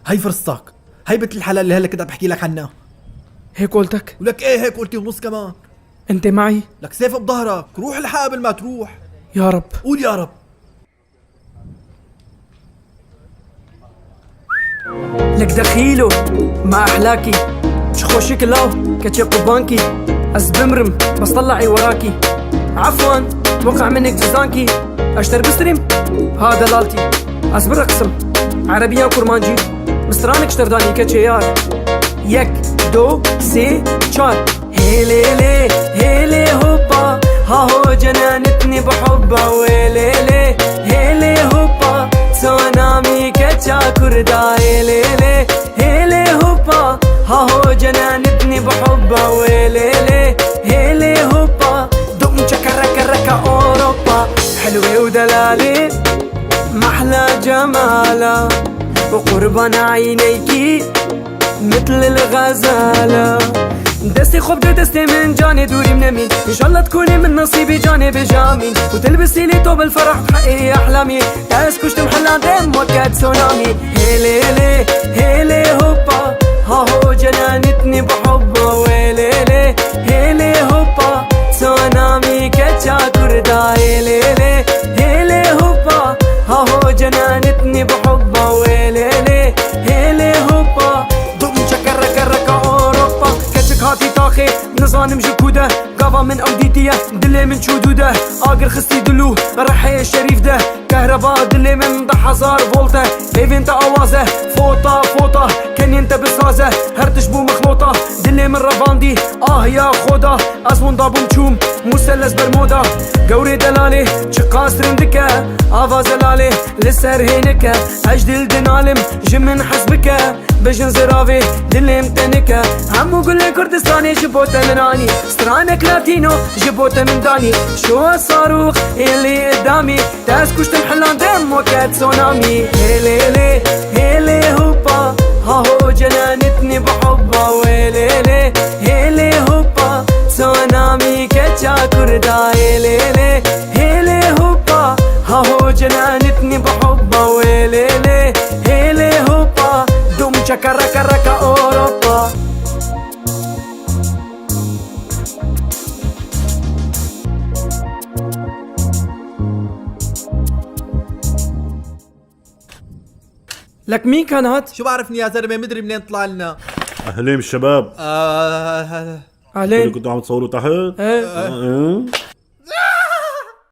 هي فرصتك، هي بنت الحلال اللي هلا كنت عم بحكي لك عنها. هيك قولتك؟ ولك ايه هيك قلتي ونص كمان. انت معي؟ لك سيف بظهرك، روح الحق قبل ما تروح. يا رب. قول يا رب. لك دخيلو ما احلاكي، شخوشك لاو كتشيب بانكي، از بمرم بس طلعي وراكي، عفوا وقع منك جزانكي، اشتر بستريم هذا لالتي، از برقسم عربية وكرمانجي، مسترانك اشترداني كتشيار، يك دو سي چار، هيلي هيلي هوبا، ها هو جنانتني بحبها، ويلي هيلي هوبا، سونامي كتشا كردا، هيلي هوبا، ها هو جنانتني بحبها، ويلي هيلي هوبا، دم شكرك اوروبا، حلوة ودلالي محلى جمالها، وقربان عينيكي مثل الغزالة، دستي خبز دستي من جاني دوري من يمين، ان شاء الله تكوني من نصيبي جانب جامين، وتلبسي لي توب الفرح تحققي احلامي، تاسكوش تمحلان دم وكاد سونامي، هيلي هوبا، ها هو جنانتني بحبها، ويلي هيلي هوبا، سونامي كتشا كردا، هيلي هوبا، ها هو جنانتني بحبها، ويلي هيلي هوبا، ضم شكرك اوروبا، كتشك هاتي طاخي نظام جكوده، قافا من اوديتيه دلي من شدوده، اقر خستي دلو رحي الشريف ده، كهرباء دلي من 10,000 فولته، ايفنت اوازه فوطه كان انت بسازه، هرتش بو مخلوطه دلي من رافاندي، يا خودا ازمون دابو مشوم مثلث برمودا، قوري دلالي شقاس رندكه، افاز لالي لسر هينكه، اجدل دنالم جمن حسبكه، بجن زرافي دلي متنكه، عمو قول لي كردستاني جبوته من اني، سترانك لاتينو جبوته من داني، شو الصاروخ اللي قدامي، تاسكوش تمحلان دم وكاد سونامي، هيلي هوبا، ها هو جنانتني بحبها، ويلي هيلي هوبا، سونامي كتشا كردا، هيلي هوبا، ها هو جنانتني بحبها، ويلي هيلي هوبا، دم شكرك اوروبا. لك مين كانت؟ شو بعرفني يا زلمه، مدري منين طلع لنا. اهلين الشباب. علين كنتوا عم تصوروا تحت؟ ايه